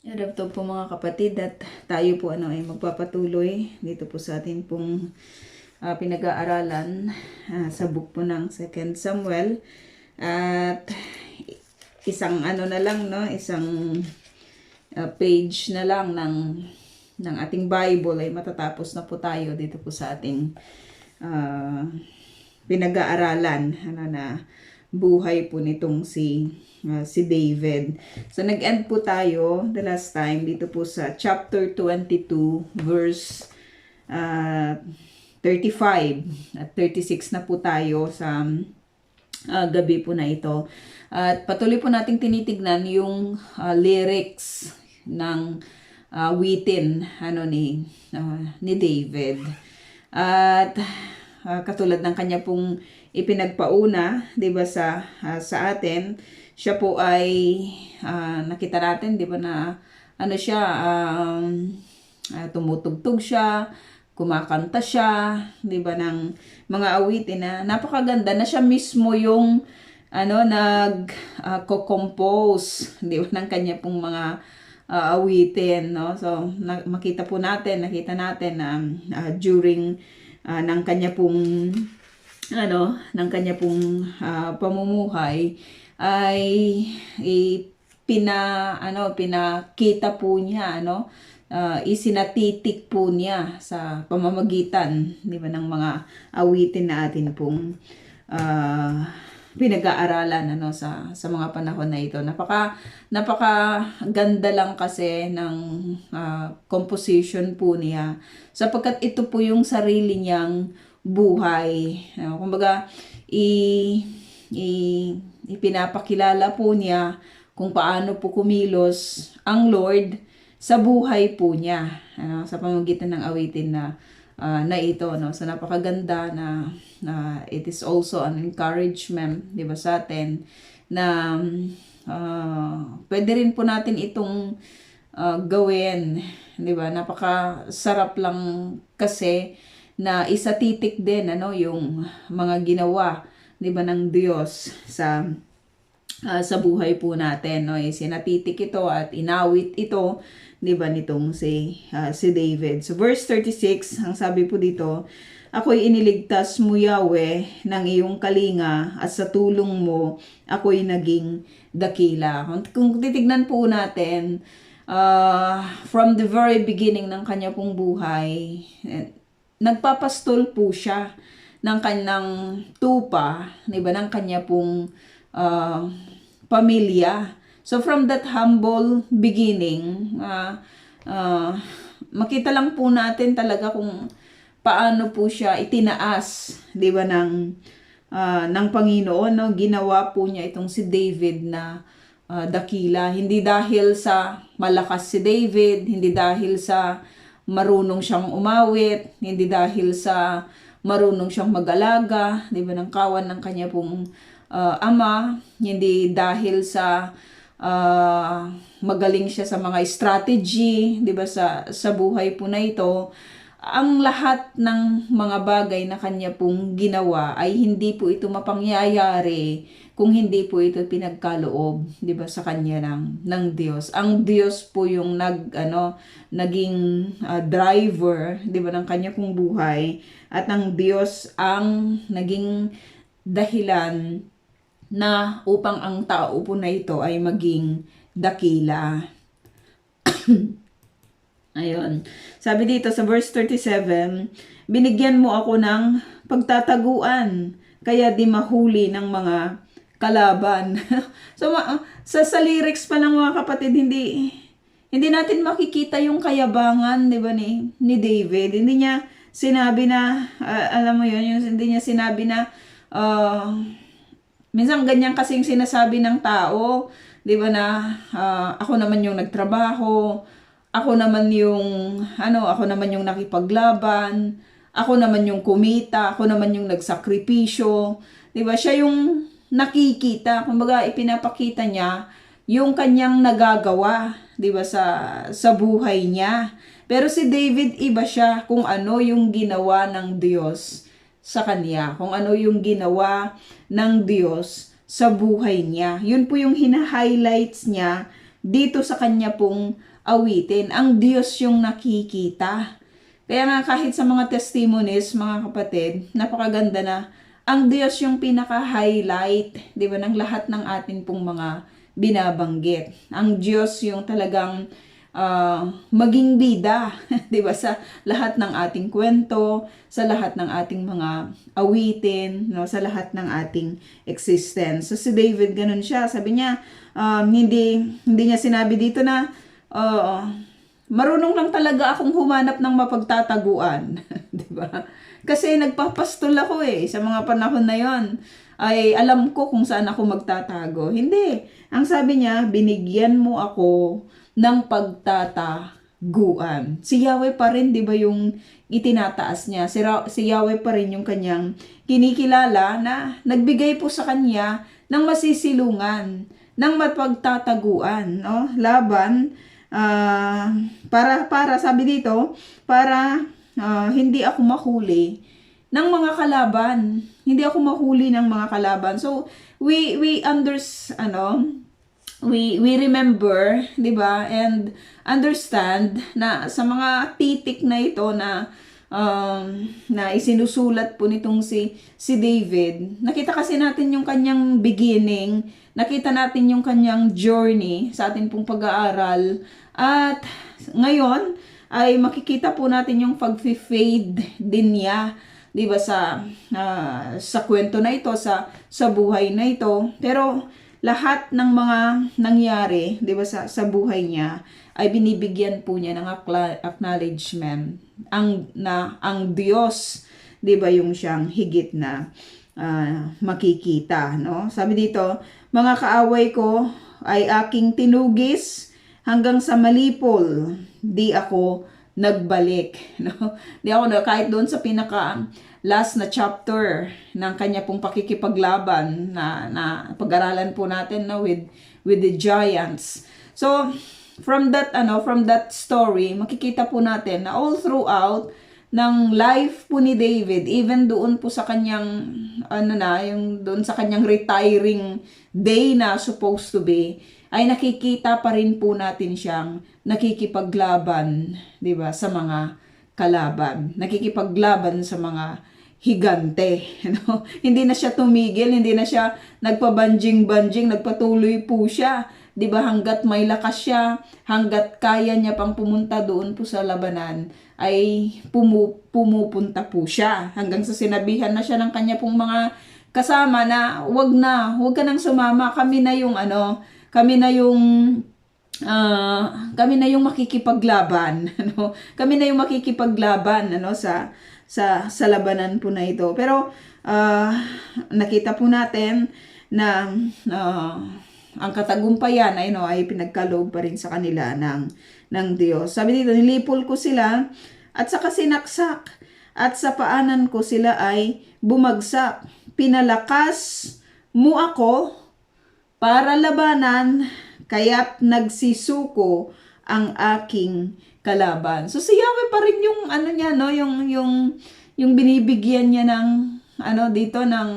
Ito po mga kapatid at tayo po ay magpapatuloy dito po sa atin pong pinag-aaralan sa book po ng 2 Samuel. At isang na lang, no, isang page na lang ng ating Bible ay matatapos na po tayo dito po sa ating pinag-aaralan na buhay po nitong si David. So nag-end po tayo the last time dito po sa chapter 22 verse 35 at 36 na po tayo sa gabi po na ito. At patuloy po nating tinitignan yung lyrics ng witin ni David. At katulad ng kanya pong ipinagpauna, 'di ba, sa atin, siya po ay nakita natin, 'di ba, na siya, tumutugtog siya, kumakanta siya, 'di ba, ng mga awitin na napakaganda, na siya mismo yung nag-compose, 'di ba, ng kanya pong mga awitin, no? So nakita natin na during ng kanya pong pamumuhay ay pinakita po niya, isinatitik po niya sa pamamagitan, di ba, ng mga awitin na atin pong pinag-aaralan sa mga panahon na ito. Napaka ganda lang kasi ng composition po niya, sapagkat ito po yung sarili niyang buhay. Kumbaga, ipinapakilala po niya kung paano po kumilos ang Lord sa buhay po niya, sa pamamagitan ng awitin na ito, no? So napakaganda na it is also an encouragement, 'di ba, sa atin na pwede rin po natin itong gawin, 'di ba? Napakasarap lang kasi na isatitik din yung mga ginawa, 'di ba, ng Diyos sa buhay po natin, no? Isinatitik ito at inawit ito, 'di ba, nitong si David. So verse 36, ang sabi po dito, ako'y iniligtas mo, Yahweh, ng iyong kalinga, at sa tulong mo ako'y naging dakila. Kung titignan po natin from the very beginning ng kanya pong buhay, nagpapastol po siya ng kanyang tupa, 'di ba, ng kanya pong pamilya. So from that humble beginning, makita lang po natin talaga kung paano po siya itinaas, 'di ba, ng Panginoon, no? Ginawa po niya itong si David na dakila, hindi dahil sa malakas si David, hindi dahil sa marunong siyang umawit, hindi dahil sa marunong siyang mag-alaga, 'di ba, ng kawan ng kanya pong ama, hindi dahil sa magaling siya sa mga strategy, 'di ba, sa buhay po na ito. Ang lahat ng mga bagay na kanya pong ginawa ay hindi po ito mapangyayari kung hindi po ito pinagkaloob, 'di ba, sa kanya ng Diyos. Ang Diyos po yung naging driver, 'di ba, ng kanya pong buhay, at ang Diyos ang naging dahilan na upang ang tao po na ito ay maging dakila. Ayun. Sabi dito sa verse 37, binigyan mo ako ng pagtataguan, kaya di mahuli ng mga kalaban. So sa lyrics pa lang, mga kapatid, hindi natin makikita yung kayabangan, 'di ba, ni David. Hindi niya sinabi na alam mo yun, hindi niya sinabi na minsan ganyan kasing sinasabi ng tao, 'di ba, na ako naman yung nagtrabaho, ako naman yung nakipaglaban, ako naman yung kumita, ako naman yung nagsakripisyo, 'di ba? Siya yung nakikita, kumbaga ipinapakita niya yung kanyang nagagawa, 'di ba, sa buhay niya. Pero si David, iba siya kung ano yung ginawa ng Diyos sa kanya, kung ano yung ginawa ng Diyos sa buhay niya. Yun po yung hina-highlights niya dito sa kanya pong awitin. Ang Diyos yung nakikita. Kaya nga kahit sa mga testimonies, mga kapatid, napakaganda na ang Diyos yung pinaka-highlight, di ba, ng lahat ng atin pong mga binabanggit. Ang Diyos yung talagang maging bida, di ba, sa lahat ng ating kwento, sa lahat ng ating mga awitin, no, sa lahat ng ating existence. So si David ganun siya, sabi niya, hindi niya sinabi dito na marunong lang talaga akong humanap ng mapagtataguan, di ba? Kasi nagpapastol ako sa mga panahon na 'yon. Ay alam ko kung saan ako magtatago. Hindi. Ang sabi niya, binigyan mo ako ng pagtataguan. Si Yahweh pa rin, 'di ba, yung itinataas niya. Si Yahweh pa rin yung kanyang kinikilala na nagbigay po sa kanya ng masisilungan, ng mapagtataguan, no? Laban para sabi dito, para hindi ako mahuli ng mga kalaban. Hindi ako mahuli ng mga kalaban. So we remember, 'di ba? And understand na sa mga titik na ito na isinusulat po nitong si David. Nakita kasi natin yung kanyang beginning, nakita natin yung kanyang journey sa atin pong pag-aaral, at ngayon ay makikita po natin yung pag-fade din niya, 'di ba, sa kwento na ito, sa buhay na ito. Pero lahat ng mga nangyari, 'di ba, sa buhay niya ay binibigyan po niya ng acknowledgement ang Diyos, 'di ba, yung siyang higit na makikita, no? Sabi dito, mga kaaway ko ay aking tinugis hanggang sa malipol, di ako nagbalik, no? Di ako kahit doon sa pinaka last na chapter ng kanya pong pakikipaglaban na pag-aralan po natin, no, with the giants. So from that story, makikita po natin na all throughout ng life po ni David, even doon po sa kanyang yung doon sa kanyang retiring day na supposed to be, ay nakikita pa rin po natin siyang nakikipaglaban, 'di ba, sa mga kalaban, nakikipaglaban sa mga higante, no? Hindi na siya tumigil, hindi na siya nagpabanjing-banjing, nagpatuloy po siya, 'di ba, hangga't may lakas siya, hangga't kaya niya pang pumunta doon po sa labanan, ay pumupunta po siya, hanggang sa sinabihan na siya ng kanya pong mga kasama na wag ka nang sumama, kami na yung makikipaglaban, ano? Kami na yung makikipaglaban, ano, sa labanan po na ito. Pero nakita po natin na ang katagumpayan ay pinagkaloob pa rin sa kanila ng Diyos. Sabi dito, nilipol ko sila at saka sinaksak, at sa paanan ko sila ay bumagsak. Pinalakas mo ako para labanan, kaya't nagsisuko ang aking kalaban. So si Yahweh pa rin yung niya, no, yung binibigyan niya ng dito ng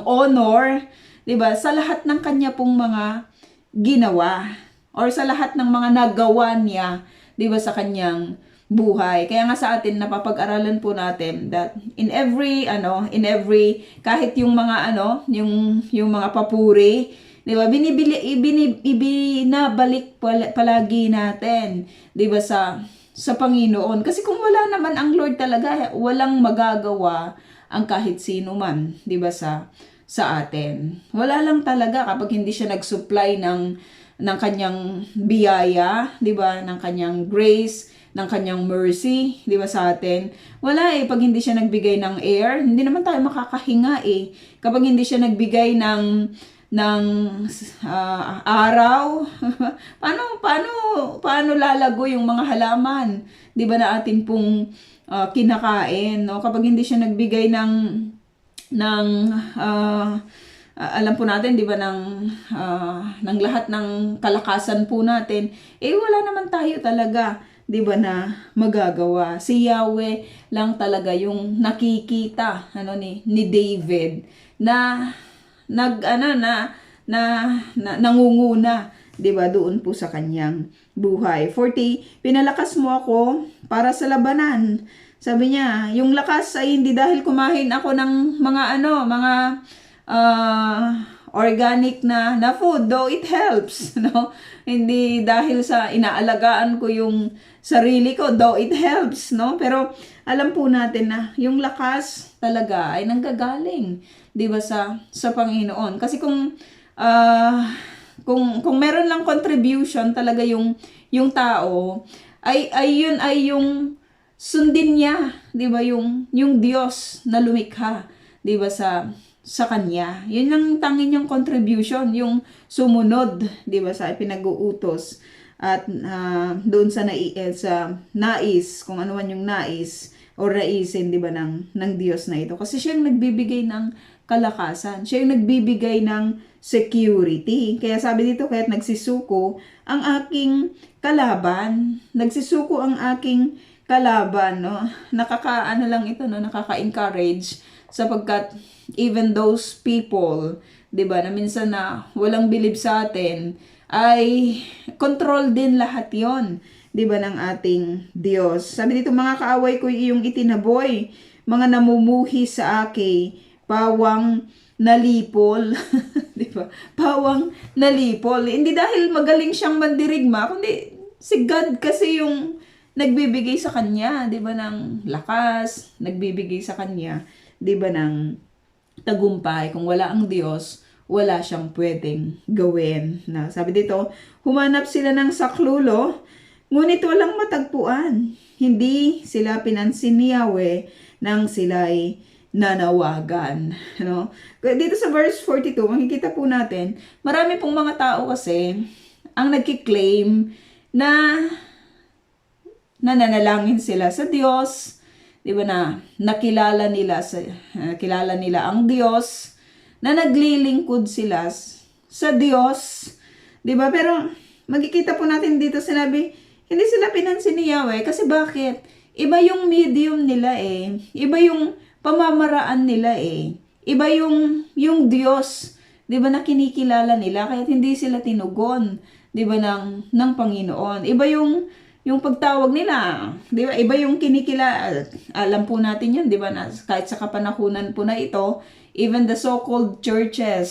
honor, 'di ba, sa lahat ng kanya pong mga ginawa, or sa lahat ng mga nagawa niya, 'di ba, sa kanyang buhay. Kaya nga sa atin napapag-aralan po natin that in every kahit yung mga yung mga papuri, 'di ba, binabalik palagi natin, 'di ba, sa Panginoon. Kasi kung wala naman ang Lord talaga, walang magagawa ang kahit sino man, 'di ba, sa atin. Wala lang talaga kapag hindi siya nag-supply ng kanyang biyaya, 'di ba, ng kanyang grace, ng kanyang mercy, 'di ba, sa atin. Wala pag hindi siya nagbigay ng air, hindi naman tayo makakahinga Kapag hindi siya nagbigay ng araw, paano lalago yung mga halaman, 'di ba, na atin pong kinakain, no? Kapag hindi siya nagbigay alam po natin, 'di ba, ng lahat ng kalakasan po natin, wala naman tayo talaga, 'di ba, na magagawa. Si Yahweh lang talaga yung nakikita ni David na nangunguna, 'di ba, doon po sa kanyang buhay. 40, pinalakas mo ako para sa labanan. Sabi niya, yung lakas ay hindi dahil kumain ako ng mga organic na food, though it helps, no? Hindi dahil sa inaalagaan ko yung sarili ko, though it helps, no? Pero alam po natin na yung lakas talaga ay nanggagaling, 'di ba, sa Panginoon. Kasi kung meron lang contribution talaga yung tao, yun ay yung sundin niya, 'di ba, yung Diyos na lumikha, 'di ba, sa kanya. Yun ang tanging niyang contribution, yung sumunod, 'di ba, sa pinag-uutos at doon sa nais, kung ano man yung nais o raisin, 'di ba, ng Diyos na ito. Kasi siya yung nagbibigay ng kalakasan. Siya yung nagbibigay ng security. Kaya sabi dito, kaya't nagsisuko ang aking kalaban. Nagsisuko ang aking kalaban, no? Nakakaano lang ito, no? Nakaka-encourage sapagkat even those people, 'di ba, na minsan na walang bilib sa atin, ay control din lahat 'yon, 'di ba, ng ating Diyos. Sabi dito, mga kaaway ko iyong itinaboy, mga namumuhi sa aki, pawang nalipol. 'Di ba? Pawang nalipol. Hindi dahil magaling siyang mandirigma, kundi si God kasi yung nagbibigay sa kanya, 'di ba, ng lakas, nagbibigay sa kanya, 'di ba, ng tagumpay. Kung wala ang Diyos, wala siyang pwedeng gawin. Na sabi dito, humanap sila ng saklulo, ngunit walang matagpuan. Hindi sila pinansin ni Yahweh nang sila'y nanawagan. No? Dito sa verse 42, makikita po natin, marami pong mga tao kasi ang nagkiklaim na nananalangin sila sa Diyos, 'di ba, na nakilala nila ang Diyos, na naglilingkod sila sa Diyos, 'di ba? Pero makikita po natin dito sinabi, hindi sila pinansin ni Yahweh kasi bakit? Iba yung medium nila eh. Iba yung pamamaraan nila eh. Iba yung Diyos, 'di ba, na kinikilala nila, kaya hindi sila tinugon, 'di ba, ng Panginoon. Iba yung pagtawag nila, 'di ba? Iba yung kinikilala. Alam po natin 'yun, 'di ba? Na kahit sa kapanahunan po na ito, even the so-called churches,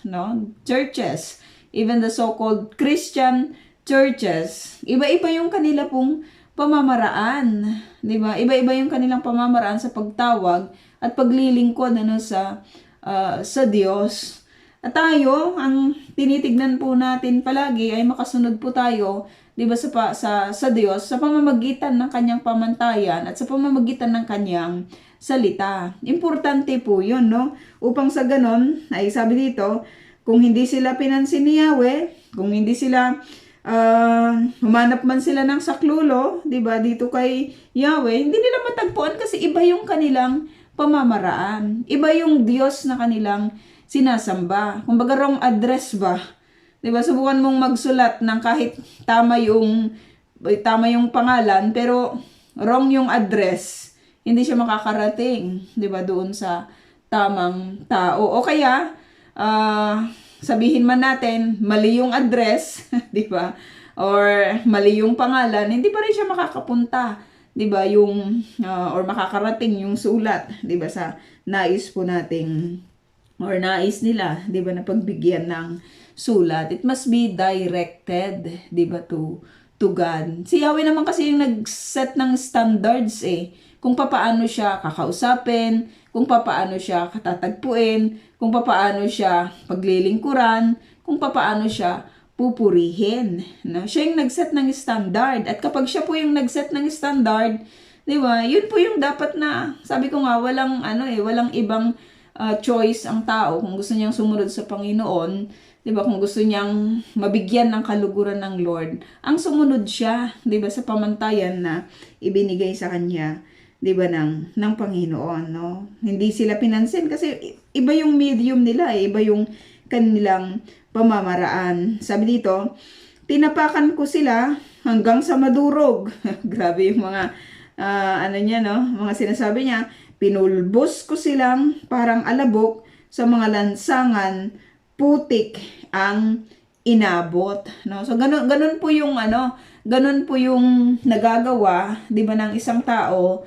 no? Churches, even the so-called Christian churches, iba-iba yung kanila pong pamamaraan, 'di ba? Iba-iba yung kanilang pamamaraan sa pagtawag at paglilingkod sa Diyos. At tayo, ang tinitignan po natin palagi ay makasunod po tayo, 'di ba, sa Diyos sa pamamagitan ng kanyang pamantayan at sa pamamagitan ng kanyang salita. Importante po 'yun, no? Upang sa ganon, ay sabi dito, kung hindi sila pinansin ni Yahweh, kung hindi sila humanap man sila ng saklulo, 'di ba, dito kay Yahweh, hindi nila matagpuan kasi iba yung kanilang pamamaraan. Iba yung Diyos na kanilang sinasamba. Kumbaga wrong address ba? 'Di ba? Subukan mong magsulat ng kahit tama yung pangalan pero wrong yung address. Hindi siya makakarating, 'di ba, doon sa tamang tao. O kaya sabihin man natin mali yung address, 'di ba? Or mali yung pangalan, hindi pa rin siya makakapunta, 'di ba? Or makakarating yung sulat, 'di ba, sa nais po nating or nais nila, 'di ba, na pagbigyan ng sulat. It must be directed, 'di ba, to God. Si Yahweh naman kasi yung nag-set ng standards eh. Kung papaano siya kakausapin, kung papaano siya katatagpuin, kung papaano siya paglilingkuran, kung papaano siya pupurihin. No? Siya yung nag-set ng standard. At kapag siya po yung nag-set ng standard, 'di ba? Yun po yung dapat na, sabi ko nga, walang ibang choice ang tao kung gusto niyang sumunod sa Panginoon, 'di ba? Kung gusto niyang mabigyan ng kaluguran ng Lord, ang sumunod siya, 'di ba, sa pamantayan na ibinigay sa kanya, 'di ba, ng Panginoon, no? Hindi sila pinansin kasi iba yung medium nila, iba yung kanilang pamamaraan. Sabi dito, tinapakan ko sila hanggang sa madurog. Grabe yung mga mga sinasabi niya. Pinulbos ko silang parang alabok sa mga lansangan putik ang inabot, no? So ganun po yung ganun po yung nagagawa, 'di ba, ng isang tao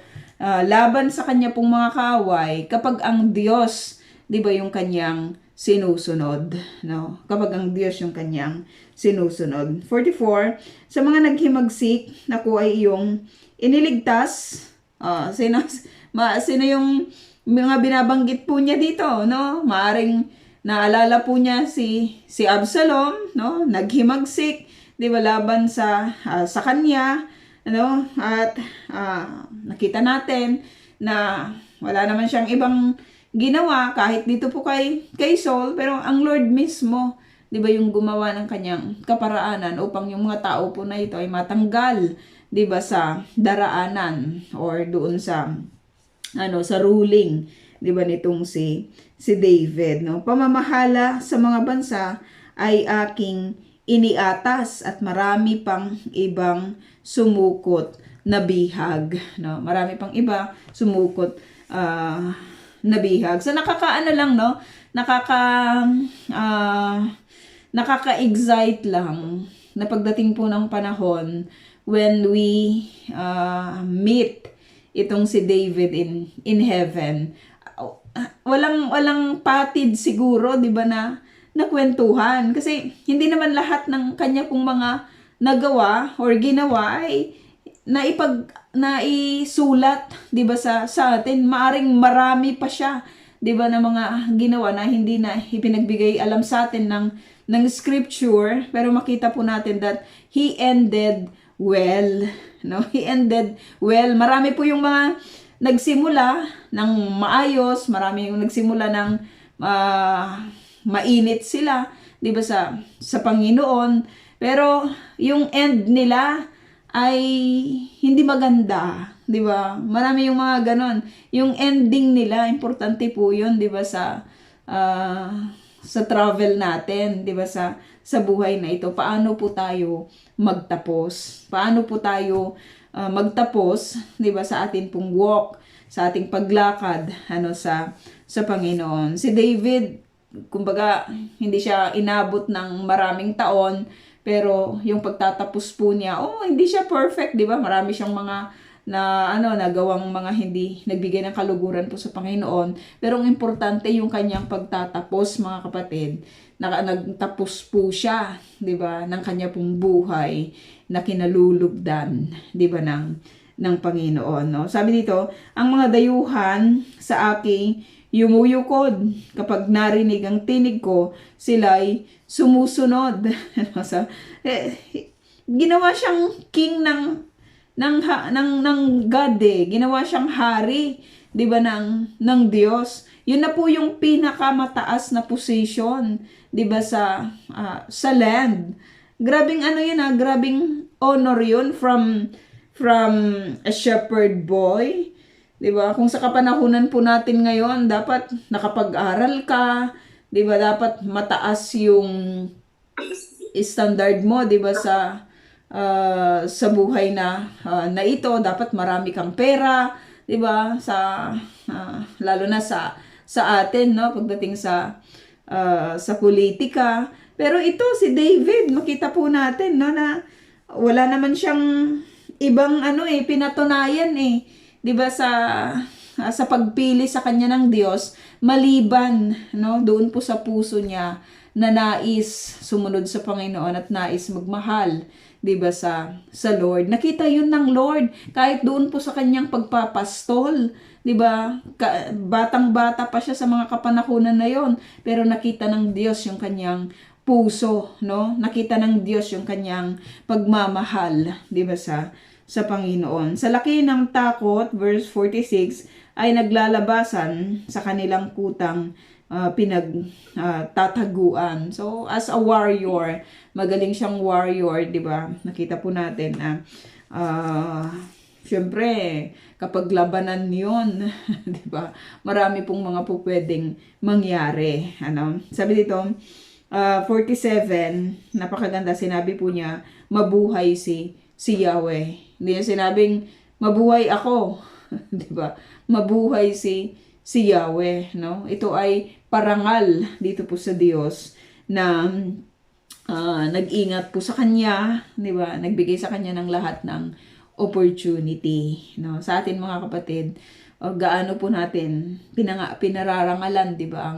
laban sa kanya pong mga kaaway kapag ang Diyos, 'di ba, yung kanyang sinusunod, no? Kapag ang Diyos yung kanyang sinusunod. 44, sa mga naghimagsik, naku ay iyong iniligtas. Sino yung mga binabanggit po niya dito, no? Maaring naalala po niya si Absalom, no? Naghimagsik, 'di ba, laban sa kanya, ano? At nakita natin na wala naman siyang ibang ginawa kahit dito po kay Saul, pero ang Lord mismo, 'di ba, yung gumawa ng kanyang kaparaanan upang yung mga tao po na ito ay matanggal, 'di ba, sa daraanan or doon sa sa ruling, 'di ba, nitong si David, no? Pamamahala sa mga bansa ay aking iniatas at marami pang ibang sumukot na bihag, no? Marami pang iba sumukot na bihag. So nakakaano lang, no? Nakaka-excite lang na pagdating po ng panahon when we meet itong si David in heaven. Walang patid siguro, 'di ba, na kwentuhan, kasi hindi naman lahat ng kanya pong mga nagawa or ginawa ay naisulat, 'di ba, sa atin. Maaring marami pa siya, 'di ba, na mga ginawa na hindi na ipinagbigay alam sa atin ng scripture, pero makita po natin that he ended well, no? He ended well. Marami po yung mga nagsimula ng maayos, marami yung nagsimula ng mainit sila, 'di ba, sa Panginoon, pero yung end nila ay hindi maganda, 'di ba? Marami yung mga ganon. Yung ending nila, importante po 'yun, 'di ba, sa travel natin, 'di ba, sa buhay na ito. Paano po tayo magtapos? Paano po tayo magtapos, 'di ba, sa ating pong walk, sa ating paglakad sa Panginoon. Si David, kumbaga, hindi siya inabot ng maraming taon, pero yung pagtatapos po niya, hindi siya perfect, 'di ba? Marami siyang mga nagawang mga hindi nagbigay ng kaluguran po sa Panginoon, pero ang importante yung kanyang pagtatapos, mga kapatid. Nagtapos po siya, 'di ba, ng kanya pong buhay na kinalulugdan, 'di ba, ng Panginoon, no? Sabi dito, ang mga dayuhan sa aking yumuyukod, kapag narinig ang tinig ko, sila'y sumusunod. Ginawa siyang king ng God, Ginawa siyang hari, 'di ba, ng Diyos. Yun na po yung pinakamataas na position, 'di ba, sa land. Grabing grabing honor yun from a shepherd boy. 'Di ba? Kung sa kapanahunan po natin ngayon, dapat nakapag-aral ka, 'di ba? Dapat mataas yung standard mo, 'di ba, sa buhay na ito. Dapat marami kang pera, 'di ba? Lalo na sa atin, no, pagdating sa politika. Pero ito si David, makita po natin, no, na wala naman siyang ibang pinatunayan, 'di ba, sa pagpili sa kanya ng Diyos, maliban, no, doon po sa puso niya na nais sumunod sa Panginoon at nais magmahal, 'di ba, sa Lord. Nakita 'yun ng Lord kahit doon po sa kanyang pagpapastol, 'di ba? Batang-bata pa siya sa mga kapanahunan na 'yon, pero nakita ng Diyos yung kanyang puso, no? Nakita ng Diyos yung kanyang pagmamahal, di ba, sa Panginoon. Sa laki ng takot, verse 46, ay naglalabasan sa kanilang kutang pinagtataguan. So, as a warrior, magaling siyang warrior, di ba? Nakita po natin na syempre, kapag labanan yun, di ba? Marami pong mga po pwedeng mangyari. Sabi dito, 47, napakaganda, sinabi po niya, mabuhay si Yahweh. Hindi niya sinabing, mabuhay ako. Diba? Mabuhay si Yahweh, no? Ito ay parangal dito po sa Diyos na nag-ingat po sa kanya, 'di ba? Nagbigay sa kanya ng lahat ng opportunity, no? Sa atin mga kapatid, gaano po natin pinararangalan, 'di ba,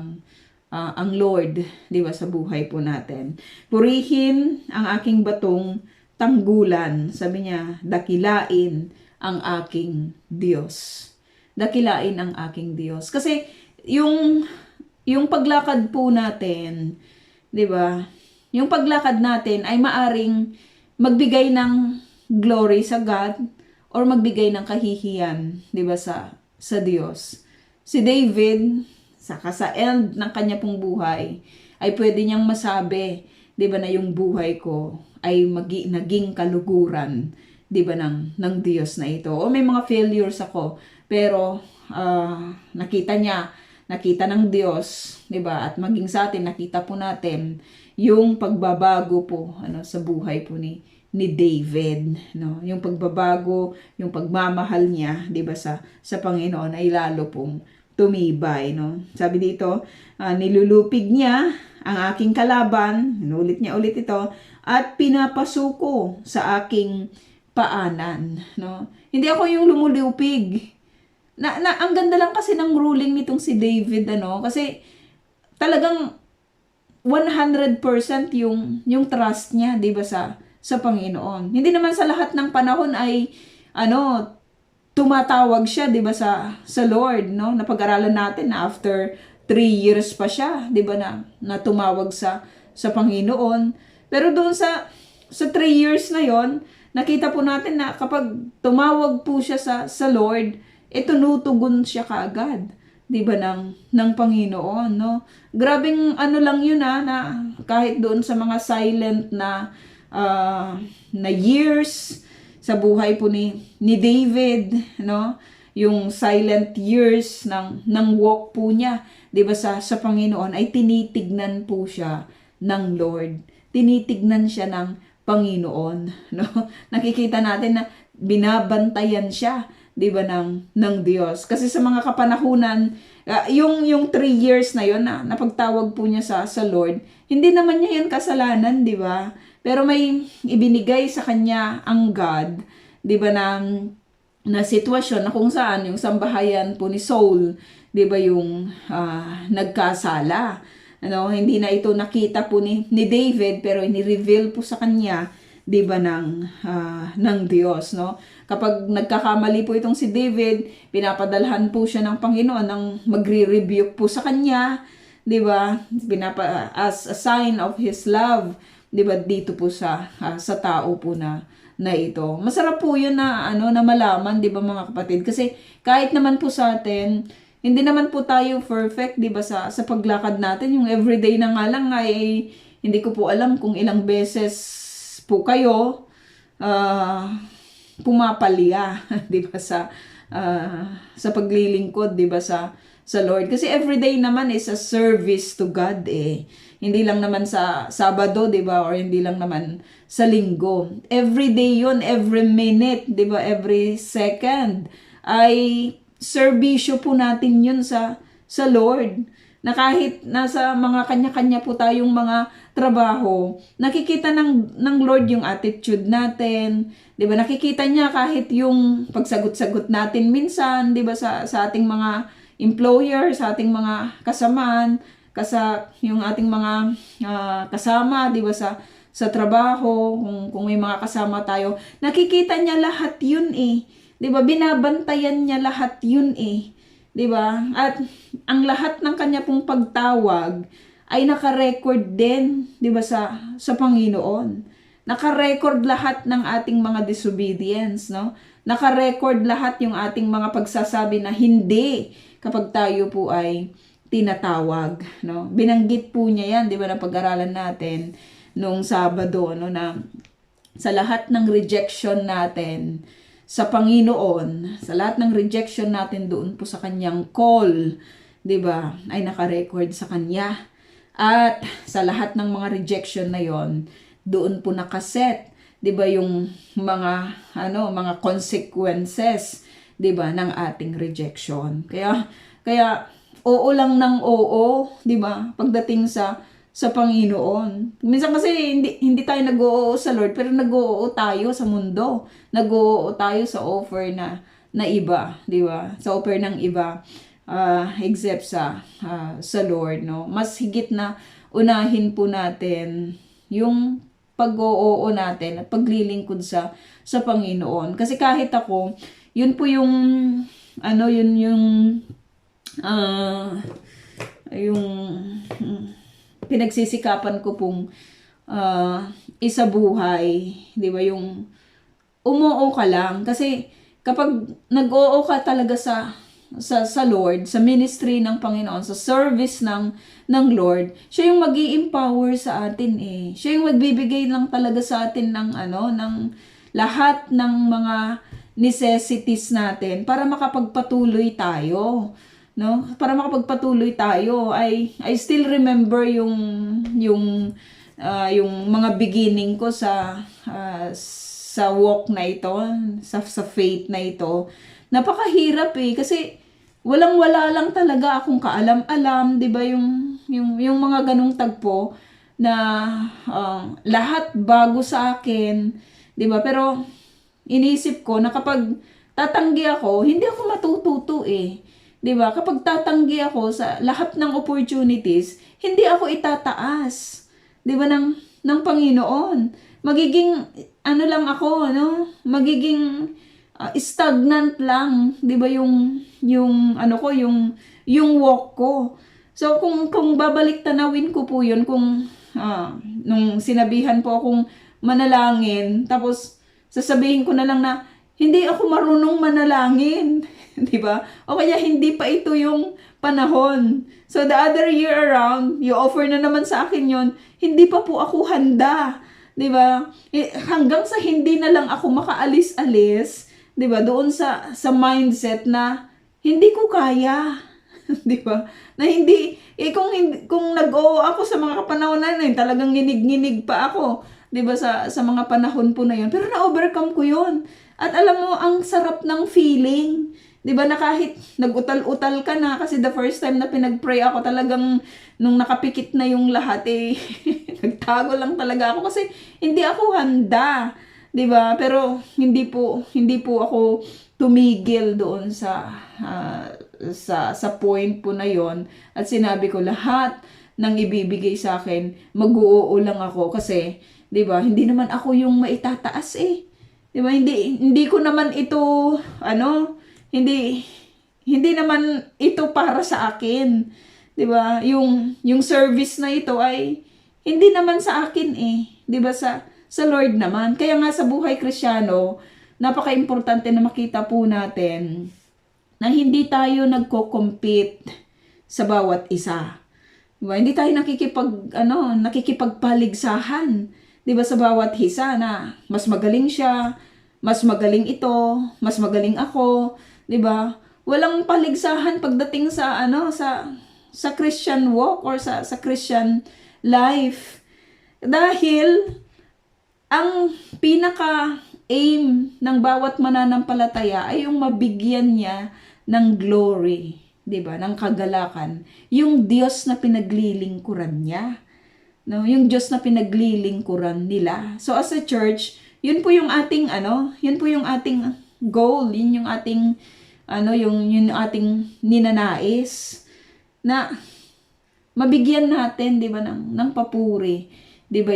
ang Lord, 'di ba, sa buhay po natin. Purihin ang aking batong tanggulan. Sabi niya, dakilain ang aking Diyos. Dakilain ang aking Diyos. Kasi yung paglakad po natin, 'di ba? Yung paglakad natin ay maaring magbigay ng glory sa God or magbigay ng kahihiyan, 'di ba, sa Diyos. Si David, saka sa end ng kanya pong buhay, ay pwede niyang masabi, 'di ba, na yung buhay ko ay naging kaluguran, 'di ba, ng Diyos na ito. O may mga failures ako, pero nakita ng Diyos, 'di ba? At maging sa atin nakita po natin yung pagbabago po sa buhay po ni David, no? Yung pagbabago, yung pagmamahal niya, 'di ba, sa Panginoon ay lalo pong tumibay, no? Sabi dito, nilulupig niya ang aking kalaban, inulit niya ulit ito, at pinapasuko sa aking paanan, no? Hindi ako yung lumulupig. Ang ganda lang kasi ng ruling nitong si David, kasi talagang 100% yung trust niya, 'di ba, sa Panginoon. Hindi naman sa lahat ng panahon ay tumatawag siya, 'di ba, sa Lord, no? Napag-aralan natin na after 3 years pa siya, 'di ba, na tumawag sa Panginoon. Pero doon sa 3 years na 'yon, nakita po natin na kapag tumawag po siya sa Lord, tunutugon siya kaagad, 'di ba, ng Panginoon, no? Grabeng lang 'yun na kahit doon sa mga silent na years sa buhay po ni David, no? Yung silent years ng walk po niya, 'di ba, sa Panginoon, ay tinitignan po siya ng Lord. Tinitignan siya ng Panginoon, no? Nakikita natin na binabantayan siya, 'di ba, ng Diyos. Kasi sa mga kapanahunan, yung 3 years na yon na napagtawag po niya sa Lord, hindi naman niya yan kasalanan, 'di ba? Pero may ibinigay sa kanya ang God, 'di ba, na sitwasyon na kung saan yung sambahayan po ni Saul, 'di ba, yung nagkasala. Hindi na ito nakita po ni David, pero ini-reveal po sa kanya, 'di ba, ng Diyos, no? Kapag nagkakamali po itong si David, pinapadalhan po siya ng Panginoon ng magre-rebuke po sa kanya, 'di ba? As a sign of his love, 'di ba, dito po sa tao po na ito. Masarap po 'yun na na malaman, 'di ba, mga kapatid? Kasi kahit naman po sa atin, hindi naman po tayo perfect, 'di ba, sa paglakad natin. Yung everyday na nga lang ay hindi ko po alam kung ilang beses po kayo pumapalya, 'di ba, sa paglilingkod, 'di ba, sa Lord. Kasi everyday naman is a service to God, eh. Hindi lang naman sa Sabado, 'di ba, or hindi lang naman sa Linggo. Everyday 'yon, every minute, 'di ba, every second ay serbisyo po natin 'yun sa Lord. Na kahit nasa mga kanya-kanya po tayong mga trabaho, nakikita ng Lord yung attitude natin, 'di ba? Nakikita niya kahit yung pagsagot-sagot natin minsan, 'di ba, sa ating mga employer, sa ating mga kasamaan, yung ating mga kasama, 'di ba, sa trabaho, kung may mga kasama tayo, nakikita niya lahat 'yun, eh. 'Di ba? Binabantayan niya lahat 'yun, eh. 'Di ba? At ang lahat ng kanya pong pagtawag ay naka-record din, 'di ba, sa Panginoon. Naka-record lahat ng ating mga disobedience, no? Naka-record lahat yung ating mga pagsasabi na hindi kapag tayo po ay tinatawag, no? Binanggit po niya 'yan, 'di ba, na pag-aralan natin noong Sabado, no, na sa lahat ng rejection natin sa Panginoon, sa lahat ng rejection natin doon po sa kanyang call, 'di ba, ay naka-record sa kanya. At sa lahat ng mga rejection na 'yon, doon po nakaset, 'di ba, yung mga consequences, 'di ba, ng ating rejection. Kaya oo lang ng oo, 'di ba, pagdating sa sa Panginoon. Minsan kasi hindi tayo nag-oo sa Lord, pero nag-oo tayo sa mundo. Nag-oo tayo sa offer na iba, di ba? Sa offer ng iba, except sa Lord, no? Mas higit na unahin po natin yung pag-oo natin at paglilingkod sa Panginoon. Kasi kahit ako, yun po yung yung pinagsisikapan ko pong isabuhay, 'di ba? Yung umuo ka lang kasi kapag nag-oo ka talaga sa Lord, sa ministry ng Panginoon, sa service ng Lord, siya yung magi-empower sa atin eh. Siya yung magbibigay lang talaga sa atin ng lahat ng mga necessities natin para makapagpatuloy tayo, no? Para makapagpatuloy tayo. I still remember yung mga beginning ko sa walk na ito, sa faith na ito. Napakahirap eh kasi walang-wala lang talaga akong kaalam-alam, 'di ba, yung mga ganong tagpo na lahat bago sa akin, 'di ba? Pero inisip ko na kapag tatanggi ako, hindi ako matututo eh. 'Di ba? Kapag tatanggi ako sa lahat ng opportunities, hindi ako itataas. 'Di ba ng Panginoon? Magiging lang ako, no? Magiging stagnant lang, 'di ba, yung walk ko. So kung babalik tanawin ko po 'yun, kung nung sinabihan po akong manalangin, tapos sasabihin ko na lang na hindi ako marunong manalangin, 'di ba? O kaya hindi pa ito yung panahon. So the other year around, you offer na naman sa akin 'yon, hindi pa po ako handa, 'di ba? Hanggang sa hindi na lang ako makaalis-alis, 'di ba? Doon sa mindset na hindi ko kaya, 'di ba? Na hindi kung nag-oo ako sa mga panahon na yun, talagang nginig-nginig pa ako, 'di ba, sa mga panahon po na yun. Pero na-overcome ko 'yon. At alam mo, ang sarap ng feeling, 'di ba, na kahit nag-utal-utal ka na kasi the first time na pinag-pray ako, talagang nung nakapikit na yung lahat nagtago lang talaga ako kasi hindi ako handa, 'di ba? Pero hindi po ako tumigil doon sa point po na yon, at sinabi ko lahat ng ibibigay sa akin, mag-oo lang ako kasi 'di ba, hindi naman ako yung maitataas eh. 'Di ba? Hindi ko naman ito hindi naman ito para sa akin. 'Di ba? Yung service na ito ay hindi naman sa akin eh. 'Di ba, sa Lord naman. Kaya nga sa buhay Kristiyano, napaka-importante na makita po natin na hindi tayo nagko-compete sa bawat isa. 'Di ba? Hindi tayo nakikipagpaligsahan, 'di ba, sa bawat isa na mas magaling siya, mas magaling ito, mas magaling ako, 'di ba? Walang paligsahan pagdating sa sa Christian walk or sa Christian life. Dahil ang pinaka aim ng bawat mananampalataya ay yung mabigyan niya ng glory, 'di ba? Ng kagalakan, yung Diyos na pinaglilingkuran niya. No, yung Diyos na pinaglilingkuran nila. So as a church, yun po yung ating goal, yun yung ating yung ating ninanais na mabigyan natin, 'di ba, ng papuri, 'di ba,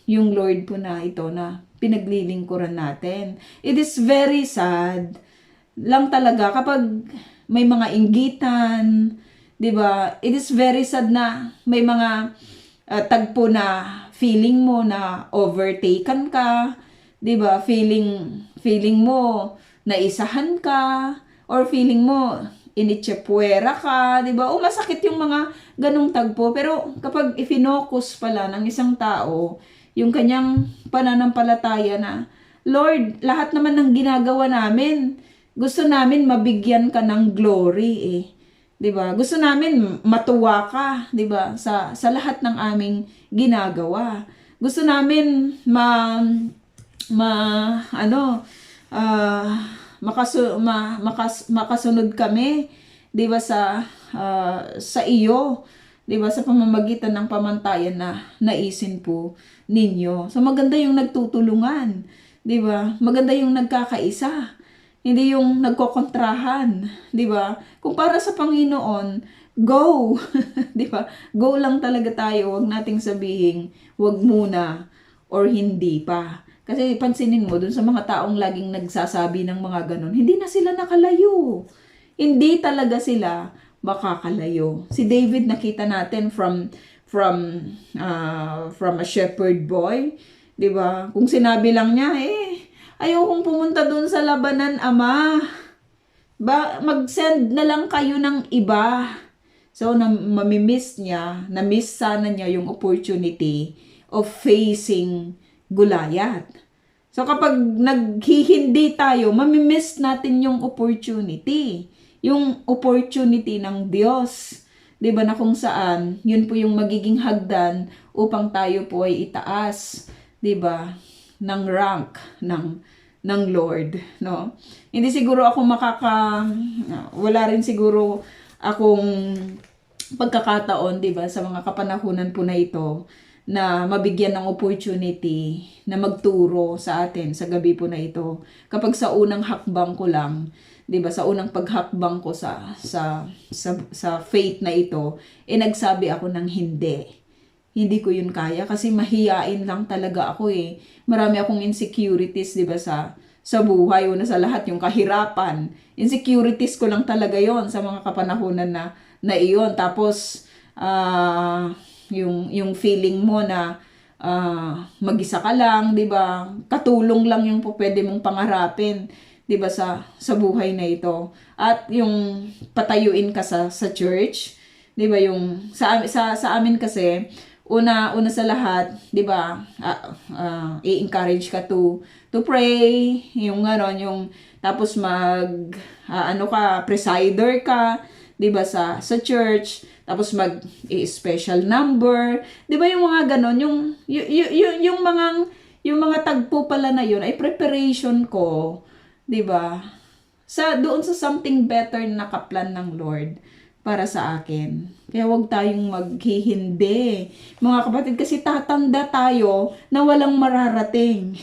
yung Lord po na ito na pinaglilingkuran natin. It is very sad lang talaga kapag may mga inggitan, 'di ba? It is very sad na may mga tagpo na feeling mo na overtaken ka, 'di ba? Feeling mo na isahan ka, or feeling mo initsepwera ka, 'di ba? O masakit yung mga ganong tagpo, pero kapag ifinocus pala ng isang tao yung kanyang pananampalataya na, Lord, lahat naman ng ginagawa namin, gusto namin mabigyan ka ng glory eh. 'Di ba? Gusto namin matuwa ka, 'di ba? Sa lahat ng aming ginagawa. Gusto namin makasunod kami, 'di ba, sa iyo, 'di ba, sa pamamagitan ng pamantayan na naisin po ninyo. So maganda yung nagtutulungan, 'di ba? Maganda yung nagkakaisa. Hindi yung nagkokontrahan, 'di ba? Kung para sa Panginoon, go, 'di ba? Go lang talaga tayo. Huwag nating sabihin, huwag muna or hindi pa. Kasi pansinin mo dun sa mga taong laging nagsasabi ng mga ganun, hindi na sila nakalayo. Hindi talaga sila makakalayo. Si David nakita natin from a shepherd boy, 'di ba? Kung sinabi lang niya, ayokong pumunta doon sa labanan, ama. Mag-send na lang kayo ng iba. So, mamimiss niya, na-miss sana niya yung opportunity of facing Goliath. So, kapag naghihindi tayo, mamimiss natin yung opportunity. Yung opportunity ng Diyos. 'Di ba, na kung saan, yun po yung magiging hagdan upang tayo po ay itaas, 'di ba, ng rank ng Lord, no? Hindi siguro ako wala rin siguro akong pagkakataon, 'di ba, sa mga kapanahunan po na ito na mabigyan ng opportunity na magturo sa atin sa gabi po na ito. Kapag sa unang hakbang ko lang, 'di ba, sa unang paghakbang ko sa faith na ito, nagsabi ako ng hindi. Hindi ko yun kaya kasi mahiyain lang talaga ako eh. Marami akong insecurities, 'di ba, sa buhay. Una sa lahat, yung kahirapan. Insecurities ko lang talaga yon sa mga kapanahunan na iyon. Tapos yung feeling mo na mag-isa ka lang, 'di ba? Katulong lang yung pwede mong pangarapin, 'di ba, sa buhay na ito. At yung patayuin ka sa church, 'di ba, yung sa amin kasi una sa lahat, 'di ba, i-encourage ka to pray, yung gano'n, yung tapos presider ka, 'di ba, sa church, tapos special number, 'di ba, yung mga gano'n, yung mga tagpo pala na yun ay preparation ko, 'di ba, doon sa something better na nakaplan ng Lord para sa akin. Kaya huwag tayong maghihindi. Mga kapatid, kasi tatanda tayo na walang mararating.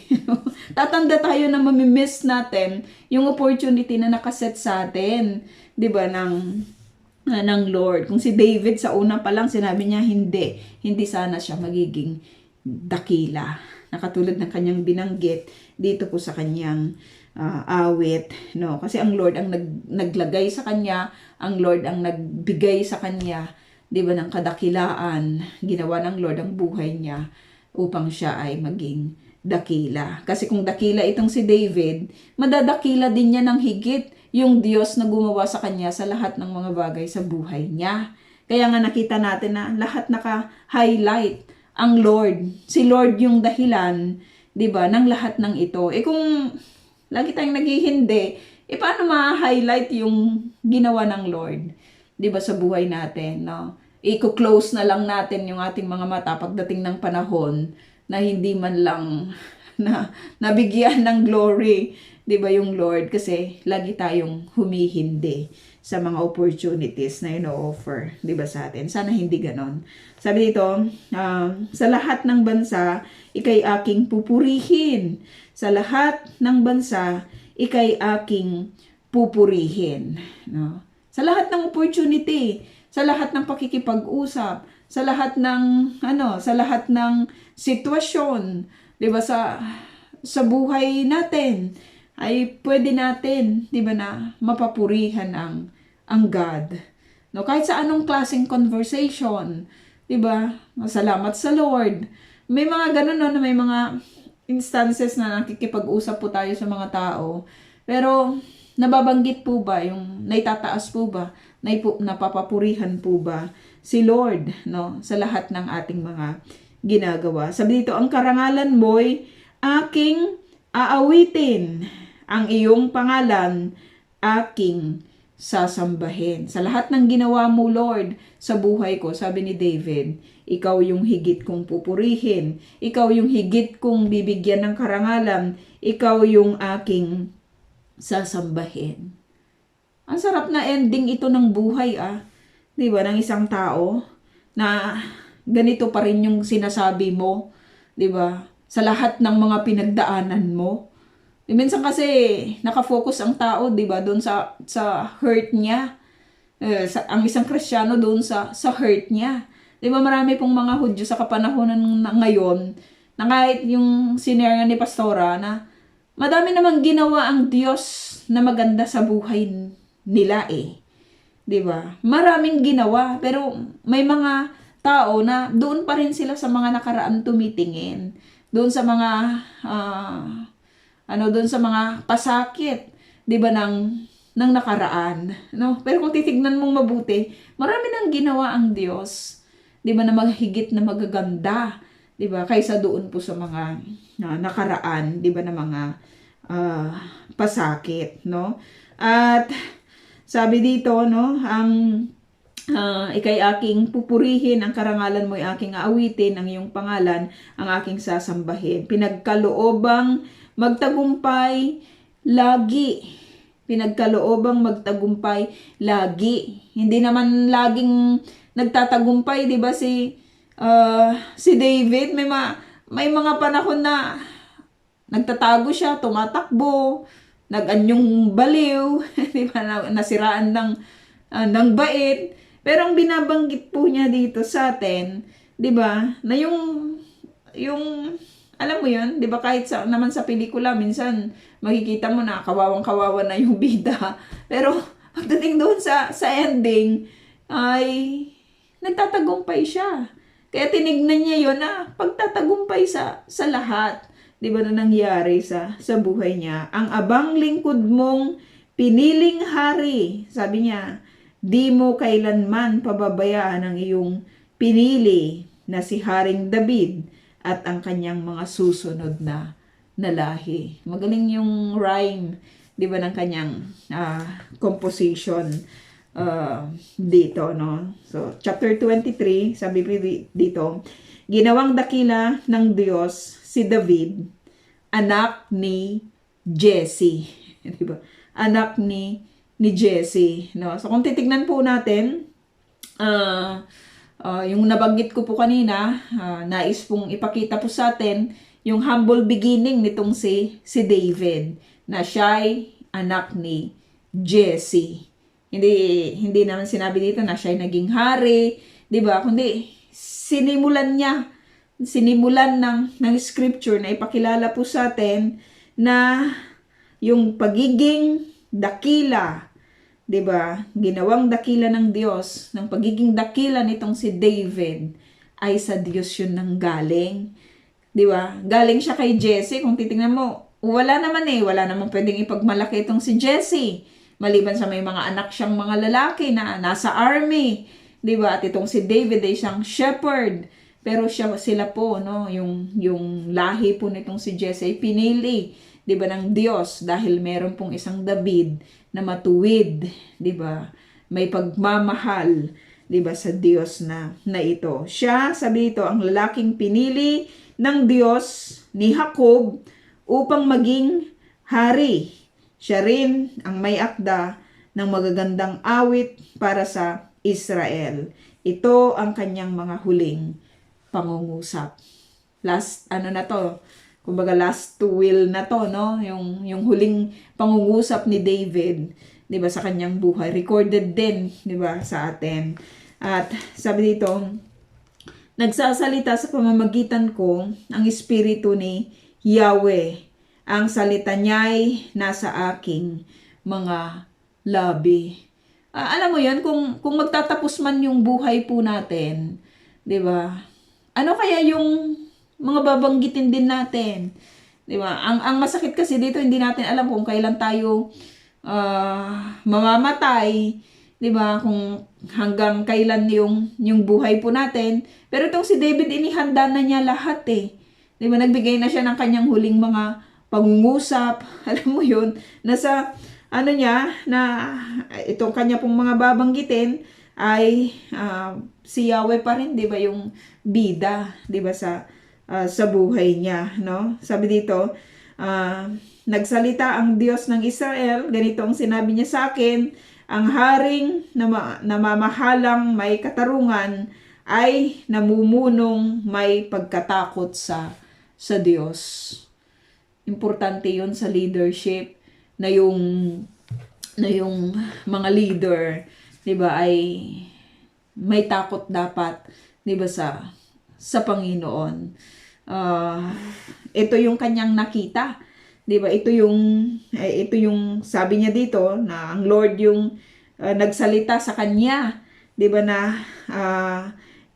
Tatanda tayo na mamimiss natin yung opportunity na nakaset sa atin, 'di ba, ng Lord. Kung si David sa una pa lang sinabi niya hindi sana siya magiging dakila. Nakatulad ng kanyang binanggit dito po sa kanyang awit, no? Kasi ang Lord ang naglagay sa kanya, ang Lord ang nagbigay sa kanya, 'di ba, ng kadakilaan. Ginawa ng Lord ang buhay niya upang siya ay maging dakila. Kasi kung dakila itong si David, madadakila din niya ng higit yung Diyos na gumawa sa kanya sa lahat ng mga bagay sa buhay niya. Kaya nga nakita natin na lahat naka-highlight ang Lord. Si Lord yung dahilan, 'di ba, ng lahat ng ito. Kung lagi tayong naghihindi, paano ma-highlight yung ginawa ng Lord, 'di ba, sa buhay natin, no? I-close na lang natin yung ating mga mata pagdating ng panahon na hindi man lang nabigyan ng glory, 'di ba, yung Lord, kasi lagi tayong humihindi sa mga opportunities na ino-offer, 'di ba, sa atin. Sana hindi ganon. Sabi dito, sa lahat ng bansa, ikay aking pupurihin. Sa lahat ng bansa, ikay aking pupurihin. No? Sa lahat ng opportunity, sa lahat ng pakikipag-usap, sa lahat ng sitwasyon, 'di ba, sa buhay natin, ay pwede natin, 'di ba, na mapapurihan ang God. No, kahit sa anong klaseng conversation, 'di ba? Salamat sa Lord. May mga ganun, no, na may mga instances na nakikipag-usap po tayo sa mga tao. Pero nababanggit po ba, yung naitataas po ba, napapapurihan po ba si Lord, no, sa lahat ng ating mga ginagawa? Sabi dito, ang karangalan mo'y aking aawitin, ang iyong pangalan aking sasambahin. Sa lahat ng ginawa mo, Lord, sa buhay ko, sabi ni David, ikaw yung higit kong pupurihin, ikaw yung higit kong bibigyan ng karangalan, ikaw yung aking sasambahin. Ang sarap na ending ito ng buhay, 'di ba, ng isang tao na ganito pa rin yung sinasabi mo, 'di ba? Sa lahat ng mga pinagdaanan mo. Minsan kasi nakafocus ang tao, 'di ba, doon sa hurt niya. Ang isang Kristiyano doon sa hurt niya. 'Di ba marami pong mga Hudyo sa kapanahonan ngayon na kahit yung sinare ni Pastora na madami namang ginawa ang Diyos na maganda sa buhay nila 'Di ba? Maraming ginawa pero may mga tao na doon pa rin sila sa mga nakaraan tumitingin. Doon sa mga doon sa mga pasakit, 'di ba, ng nakaraan, no? Pero kung titignan mong mabuti, marami nang ginawa ang Diyos, 'di ba, na mahigit na magaganda, 'di ba, kaysa doon po sa mga nakaraan, 'di ba, na mga pasakit, no? At sabi dito, no, ikay aking pupurihin, ang karangalan mo ay aking aawitin, ang iyong pangalan ang aking sasambahin. Pinagkaloobang magtagumpay lagi. Pinagkaloobang magtagumpay lagi. Hindi naman laging nagtatagumpay, 'di ba, si David, may mga panahon na nagtatago siya, tumatakbo, nag-anyong baliw, 'di ba, nasiraan ng bait. Pero ang binabanggit po niya dito sa atin, 'di ba, na yung alam mo 'yun, 'di ba, kahit naman sa pelikula minsan makikita mo na kawawang-kawawa na yung bida. Pero pagdating doon sa ending ay nagtatagumpay siya. Kaya tinignan niya 'yon na pagtatagumpay sa lahat, 'di ba, na nangyari sa buhay niya. Ang abang lingkod mong piniling hari, sabi niya, di mo kailanman pababayaan ang iyong pinili na si Haring David at ang kanyang mga susunod na lahi. Magaling yung rhyme, 'di ba, ng kanyang composition dito, no? So, chapter 23, sabi dito, ginawang dakila ng Diyos si David, anak ni Jesse. 'Di ba? Anak ni Jesse, no? So kung titignan po natin, yung nabanggit ko po kanina, nais pong ipakita po sa atin yung humble beginning nitong si David, na siya'y anak ni Jesse. Hindi naman sinabi dito na siya'y naging hari, 'di ba? Kundi sinimulan ng scripture na ipakilala po sa atin na yung pagiging dakila, 'di ba? Ginawang dakila ng Diyos, ng pagiging dakila nitong si David ay sa Diyos 'yun nang galing. 'Di ba? Galing siya kay Jesse. Kung titingnan mo, wala namang pwedeng ipagmalaki itong si Jesse. Maliban sa may mga anak siyang mga lalaki na nasa army, 'di ba? At itong si David ay siyang shepherd. Pero sila po, no, yung lahi po nitong si Jesse ay pinili, 'di ba, ng Diyos dahil meron pong isang David na matuwid, 'di ba? May pagmamahal, 'di ba, sa Diyos na ito. Siya, sabi ito, ang lalaking pinili ng Diyos ni Jacob upang maging hari. Siya rin ang may akda ng magagandang awit para sa Israel. Ito ang kanyang mga huling pangungusap. Last will na to, no? Yung huling pangungusap ni David, 'di ba, sa kanyang buhay. Recorded din, 'di ba, sa atin. At sabi dito, nagsasalita sa pamamagitan ko ang espiritu ni Yahweh. Ang salita niya'y nasa aking mga labi. Alam mo 'yun, kung magtatapos man yung buhay po natin, 'di ba? Ano kaya yung mga babanggitin din natin? 'Di ba? Ang masakit kasi dito, hindi natin alam kung kailan tayo mamamatay, 'di ba? Kung hanggang kailan yung buhay po natin. Pero itong si David, inihanda na niya lahat 'Di ba? Nagbigay na siya ng kanyang huling mga pangungusap. Alam mo 'yun, nasa na itong kanya pong mga babanggitin ay si Yahweh pa rin, 'di ba, yung bida, 'di ba, sa buhay niya, no? Sabi dito, nagsalita ang Diyos ng Israel, ganito ang sinabi niya sa akin, ang haring namamahalang may katarungan ay namumunong may pagkatakot sa Diyos. Importante 'yun sa leadership na yung mga leader, 'di ba, ay may takot dapat, 'di ba, sa Panginoon. Ito yung kanyang nakita, 'di ba? Ito yung sabi niya dito na ang Lord yung nagsalita sa kanya, 'di ba, na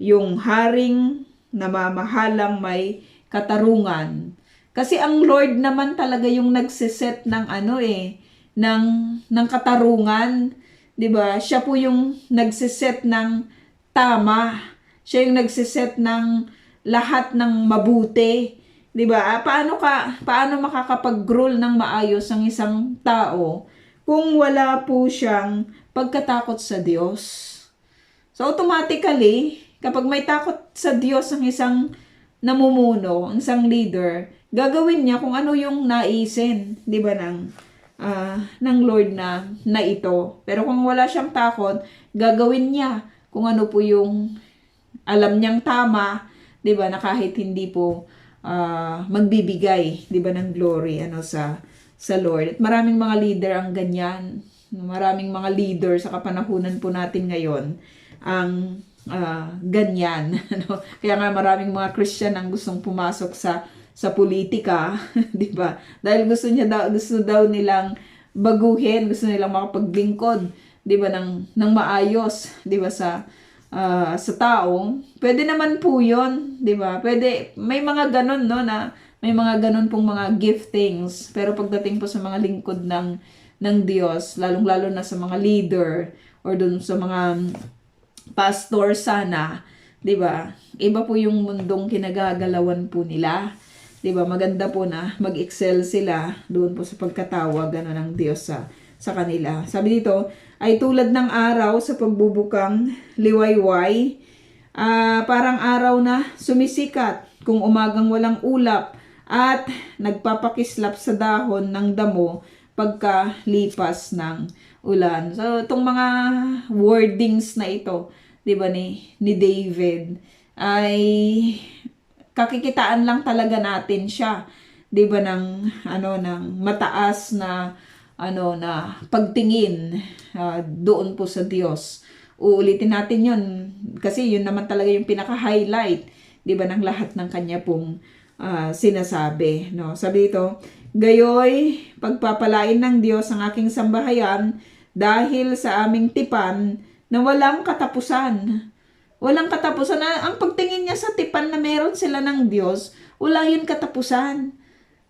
yung haring namamahalang may katarungan. Kasi ang Lord naman talaga yung nagsiset ng ng katarungan, 'di ba? Siya po yung nagsiset ng tama. Siya yung nagsiset ng lahat ng mabuti, 'di ba? Paano makakapag-rule ng maayos ang isang tao kung wala po siyang pagkatakot sa Diyos? So automatically, kapag may takot sa Diyos ang isang namumuno, ang isang leader, gagawin niya kung ano yung naisin, 'di ba, ng Lord na ito. Pero kung wala siyang takot, gagawin niya kung ano po yung alam niyang tama, 'di ba, na kahit hindi po magbibigay, 'di ba, ng glory sa Lord. At maraming mga leader ang ganyan. Maraming mga leader sa kapanahunan po natin ngayon ang ganyan. Kaya nga maraming mga Christian ang gustong pumasok sa politika, 'di ba? Dahil gusto daw nilang baguhin, gusto nilang makapaglingkod, 'di ba, ng maayos, 'di ba, sa tao. Pwede naman po 'yon, 'di ba? Pwede, may mga ganun, no, na may mga ganun pong mga giftings, pero pagdating po sa mga lingkod ng Diyos, lalong-lalo na sa mga leader or dun sa mga pastor sana, 'di ba? Iba po yung mundong kinagagalawan po nila. 'Di ba? Maganda po na mag-excel sila doon po sa pagkatawag ng Diyos sa kanila. Sabi dito, ay tulad ng araw sa pagbubukang liwayway, parang araw na sumisikat kung umagang walang ulap at nagpapakislap sa dahon ng damo pagkalipas ng ulan. So, itong mga wordings na ito, 'di ba, ni David, ay kakikitaan lang talaga natin siya, 'di ba, ng mataas na na pagtingin doon po sa Diyos. Uulitin natin 'yon kasi 'yun naman talaga yung pinaka-highlight, 'di ba, ng lahat ng kanya pong sinasabi, no? Sabi dito, gayoy pagpapalain ng Diyos ang aking sambahayan dahil sa aming tipan na walang katapusan. Walang katapusan. Ang pagtingin niya sa tipan na meron sila ng Diyos, wala yun katapusan.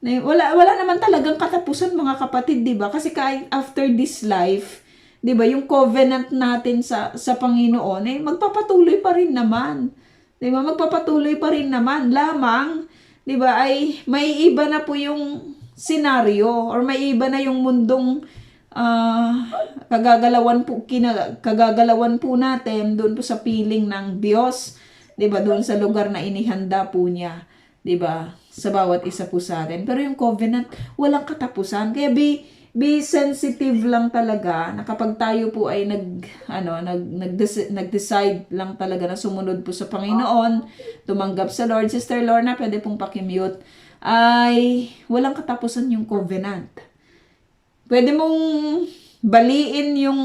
Wala naman talagang katapusan, mga kapatid, 'di ba? Kasi kahit after this life, 'di ba, yung covenant natin sa Panginoon magpapatuloy pa rin naman. 'Di ba? Magpapatuloy pa rin naman. Lamang, 'di ba, ay may iba na po yung senaryo or may iba na yung mundong kagagalawan po natin doon po sa piling ng Diyos, 'di ba, doon sa lugar na inihanda po niya, 'di ba, sa bawat isa po sa atin. Pero yung covenant, walang katapusan. Kaya be sensitive lang talaga na kapag tayo po ay nag-decide lang talaga na sumunod po sa Panginoon, tumanggap sa Lord. Sister Lorna, pwede pong pakimute. Ay walang katapusan yung covenant. Pwede mong baliin yung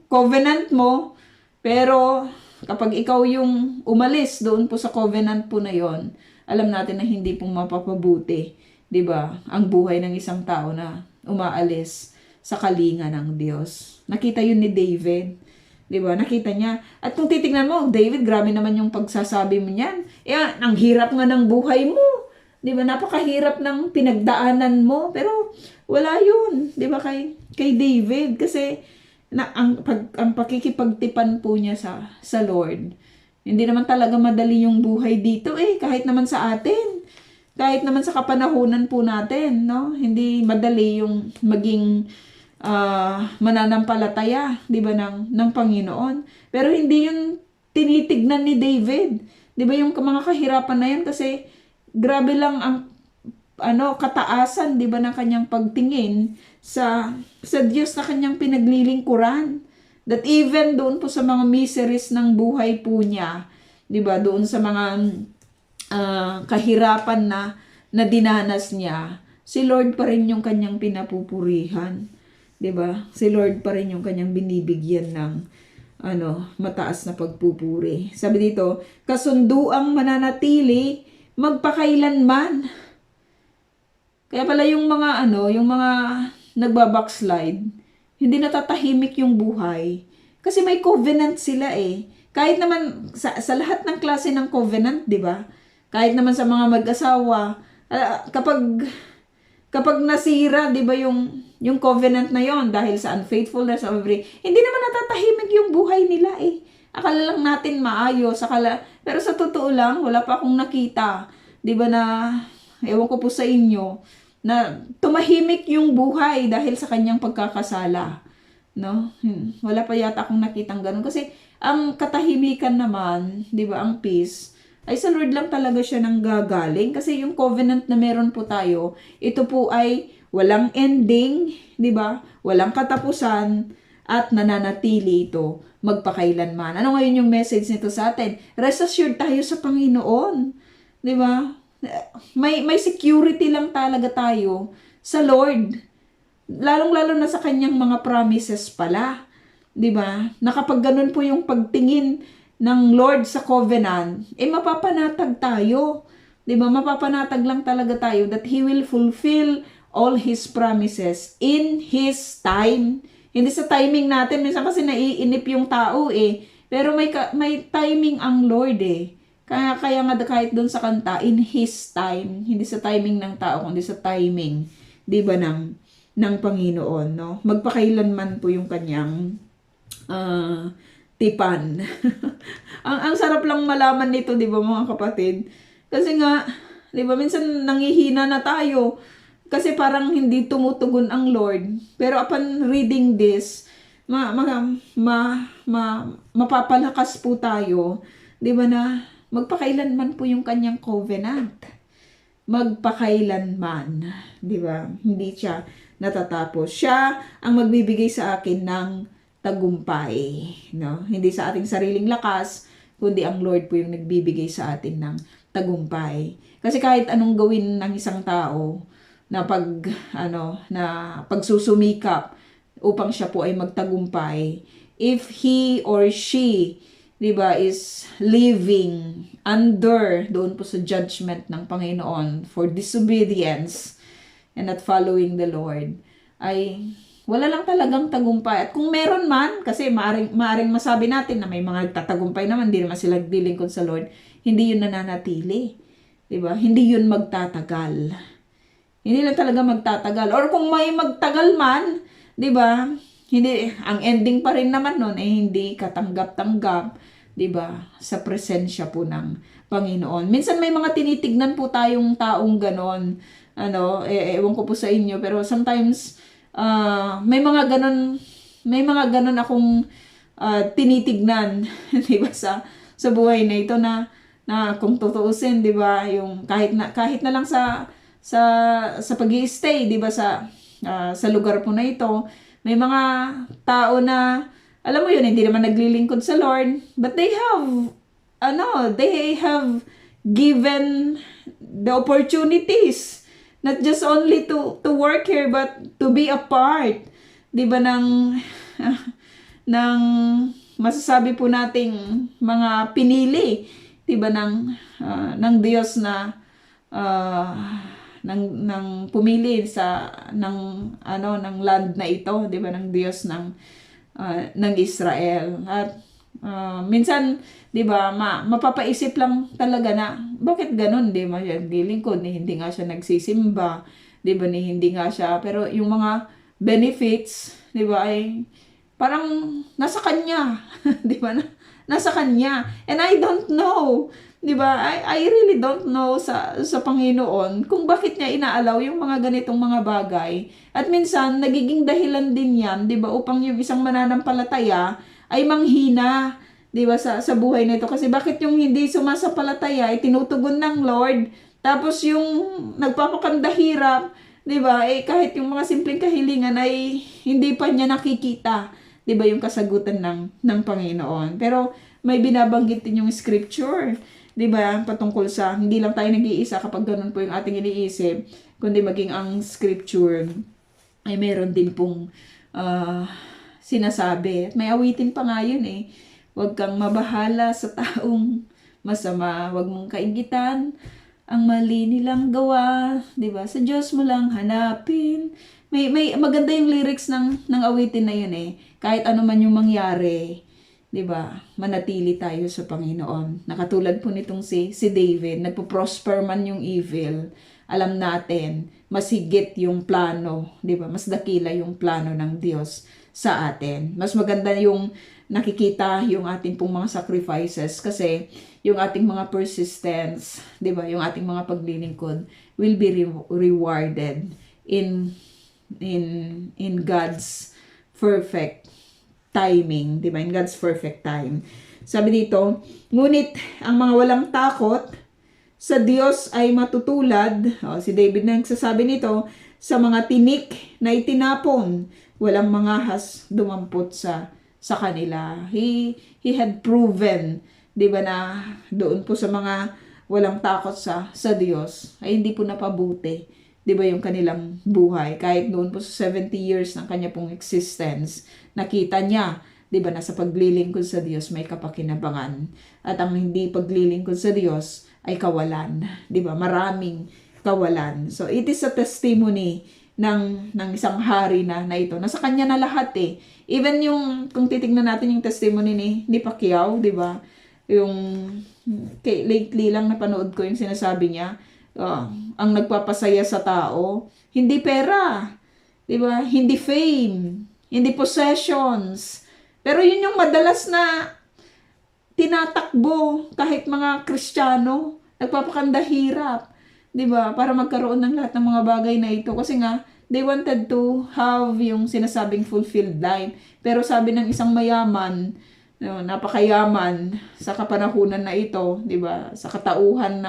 covenant mo, pero kapag ikaw yung umalis doon po sa covenant po na yon, alam natin na hindi pong mapapabuti, 'di ba, ang buhay ng isang tao na umaalis sa kalinga ng Diyos. Nakita yun ni David, 'di ba? Nakita niya. At kung titingnan mo, David, grabe naman yung pagsasabi mo niyan. Ang hirap nga ng buhay mo. 'Di ba? Napakahirap ng pinagdaanan mo, pero wala yun, 'di ba, kay David, kasi ang pakikipagtipan po niya sa Lord. Hindi naman talaga madali yung buhay dito kahit naman sa atin. Kahit naman sa kapanahunan po natin, no? Hindi madali yung maging mananampalataya, 'di ba, ng Panginoon. Pero hindi yung tinitignan ni David. 'Di ba, yung mga kahirapan na yan, kasi grabe lang ang kataasan, 'di ba, ng kanyang pagtingin sa Diyos na kanyang pinaglilingkuran. That even doon po sa mga miseries ng buhay po niya, 'di ba, doon sa mga kahirapan na dinanas niya, si Lord pa rin yung kanyang pinapupurihan. 'Di ba? Si Lord pa rin yung kanyang binibigyan ng mataas na pagpupuri. Sabi dito, kasunduang mananatili magpakailanman. Kaya pala yung mga yung mga nagbabackslide, hindi natatahimik yung buhay. Kasi may covenant sila eh. Kahit naman sa lahat ng klase ng covenant, 'di ba? Kahit naman sa mga mag-asawa, kapag nasira, 'di ba, yung covenant na yon dahil sa unfaithfulness of hindi naman natatahimik yung buhay nila eh. Akala lang natin maayos, pero sa totoo lang wala pa akong nakita, 'di ba, na ewan ko po sa inyo na tumahimik yung buhay dahil sa kanyang pagkakasala, no? Wala pa yata akong nakitang ganun kasi ang katahimikan naman, 'di ba, ang peace ay sa Lord lang talaga siya nang gagaling kasi yung covenant na meron po tayo, ito po ay walang ending, 'di ba? Walang katapusan at nananatili ito magpakailanman. Ano ngayon yung message nito sa atin? Rest assured tayo sa Panginoon, 'di ba? May security lang talaga tayo sa Lord. Lalong-lalo na sa kanyang mga promises pala, 'di ba? Na kapag ganun po yung pagtingin ng Lord sa covenant, mapapanatag tayo. 'Di ba? Mapapanatag lang talaga tayo that He will fulfill all His promises in His time. Hindi sa timing natin. Minsan kasi naiinip yung tao eh. Pero may timing ang Lord eh. Kaya nga kahit doon sa kanta, in His time. Hindi sa timing ng tao, kundi sa timing, 'di ba, ng Panginoon, no? Magpakailanman po yung kanyang tipan. ang sarap lang malaman nito, 'di ba, mga kapatid? Kasi nga, 'di ba, minsan nanghihina na tayo kasi parang hindi tumutugon ang Lord. Pero upon reading this, mapapalakas po tayo, 'di ba, na magpakailanman po yung kanyang covenant. Magpakailanman, 'di ba? Hindi siya natatapos. Siya ang magbibigay sa akin ng tagumpay, no? Hindi sa ating sariling lakas, kundi ang Lord po yung nagbibigay sa atin ng tagumpay. Kasi kahit anong gawin ng isang tao na pagsusumikap upang siya po ay magtagumpay, if he or she, 'di ba, is living under doon po sa judgment ng Panginoon for disobedience and not following the Lord, ay wala lang talagang tagumpay. At kung meron man, kasi maaring masabi natin na may mga nagtatagumpay naman, hindi naman sila naglilingkod sa Lord, hindi yun nananatili. 'Di ba? Hindi yun magtatagal. Hindi lang talaga magtatagal. Or kung may magtagal man, 'di ba? Hindi, ang ending pa rin naman nun hindi katanggap-tanggap, 'di ba? Sa presensya po ng Panginoon. Minsan may mga tinitignan po tayong taong ganon. Ewan ko po sa inyo, pero sometimes may mga ganon akong tinitignan, 'di ba, sa buhay na ito na kung tutuusin, 'di ba, yung kahit na lang sa pag-i-stay, 'di ba, sa lugar po na ito, may mga tao na alam mo yun, hindi naman naglilingkod sa Lord, but they have given the opportunities, not just only to work here, but to be a part, 'di ba, ng masasabi po nating mga pinili, 'di ba, ng Diyos na ng pumili ng land na ito, 'di ba, ng Diyos ng Israel. At minsan, 'di ba, mapapaisip lang talaga na bakit ganoon, 'di ba, naglilingkod, hindi nga siya nagsisimba, 'di ba, hindi nga siya, pero yung mga benefits, 'di ba, ay parang nasa kanya, 'di ba? Nasa kanya. And I don't know, 'di ba? I really don't know sa Panginoon kung bakit niya inaalaw yung mga ganitong mga bagay. At minsan nagiging dahilan din 'yan, 'di ba, upang yung isang mananampalataya ay manghina, 'di ba, sa buhay nito. Kasi bakit yung hindi sumasampalataya ay tinutugon ng Lord, tapos yung nagpapakandahirap, 'di ba, kahit yung mga simpleng kahilingan ay hindi pa niya nakikita, 'di ba, yung kasagutan ng Panginoon. Pero may binabanggit din yung scripture. 'Di ba? Patungkol sa hindi lang tayo nag-iisa kapag ganun po yung ating iniisip, kundi maging ang scripture ay meron din pong sinasabi. At may awitin pa nga yun eh. Huwag kang mabahala sa taong masama. Huwag mong kainggitan ang mali nilang gawa. 'Di ba? Sa Diyos mo lang hanapin. May maganda yung lyrics ng awitin na yun eh. Kahit ano man yung mangyari, 'di ba? Manatili tayo sa Panginoon. Nakatulad po nitong si David, nagpo-prosper man yung evil. Alam natin, mas higit yung plano, 'di ba? Mas dakila yung plano ng Diyos sa atin. Mas maganda yung nakikita yung ating pong mga sacrifices kasi yung ating mga persistence, 'di ba? Yung ating mga paglilingkod will be rewarded in God's perfect timing, 'di ba? In God's perfect time. Sabi dito, ngunit ang mga walang takot sa Diyos ay matutulad. Si David na nagsasabi nito, sa mga tinik na itinapon, walang mangahas dumampot sa kanila. He had proven, 'di ba, na doon po sa mga walang takot sa Diyos ay hindi po napabuti, 'di ba, yung kanilang buhay. Kahit doon po sa 70 years ng kanya pong existence, nakita niya, 'di ba, na sa paglilingkod sa Diyos may kapakinabangan. At ang hindi paglilingkod sa Diyos ay kawalan, 'di ba? Maraming kawalan. So it is a testimony ng isang hari na ito. Nasa kanya na lahat eh. Even yung kung titingnan natin yung testimony ni Pacquiao, 'di ba? Yung lately lang napanood ko yung sinasabi niya, ang nagpapasaya sa tao, hindi pera, 'di ba? Hindi fame, hindi possessions. Pero yun yung madalas na tinatakbo kahit mga Kristiyano, nagpapakandahirap, 'di ba? Para magkaroon ng lahat ng mga bagay na ito kasi nga they wanted to have yung sinasabing fulfilled life. Pero sabi ng isang mayaman, napakayaman sa kapanahunan na ito, 'di ba? Sa katauhan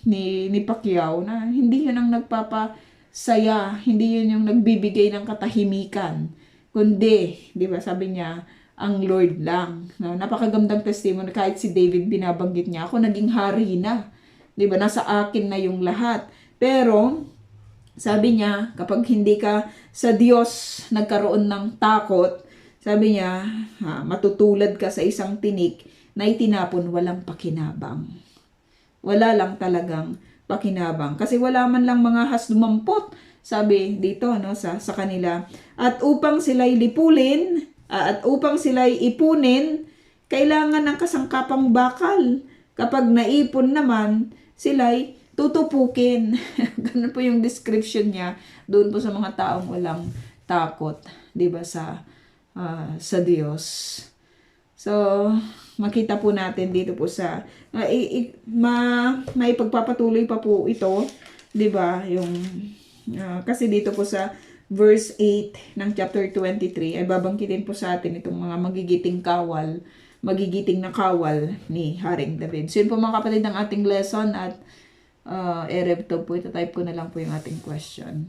ni Pacquiao na hindi yun ang nagpapasaya, hindi yun yung nagbibigay ng katahimikan, kundi, 'di ba, sabi niya, ang Lord lang. No, napakagandang testimony. Kahit si David binabanggit niya, ako naging hari na. 'Di ba? Nasa akin na yung lahat. Pero sabi niya, kapag hindi ka sa Diyos nagkaroon ng takot, sabi niya, matutulad ka sa isang tinik na itinapon walang pakinabang. Wala lang talagang pakinabang. Kasi wala man lang mga has dumampot, sabi dito, no, sa kanila. At upang sila'y lipulin, at upang sila'y ipunin, kailangan ng kasangkapang bakal. Kapag naipon naman, sila'y tutupukin. Ganun po yung description niya doon po sa mga taong walang takot, 'di ba, sa Diyos. So, makita po natin dito po sa may pagpapatuloy pa po ito, 'di ba? Yung kasi dito po sa verse 8 ng chapter 23 ay babangkitin po sa atin itong mga magigiting na kawal ni Haring David. So yun po mga kapatid ng ating lesson at Ereb to po, ito type ko na lang po yung ating question.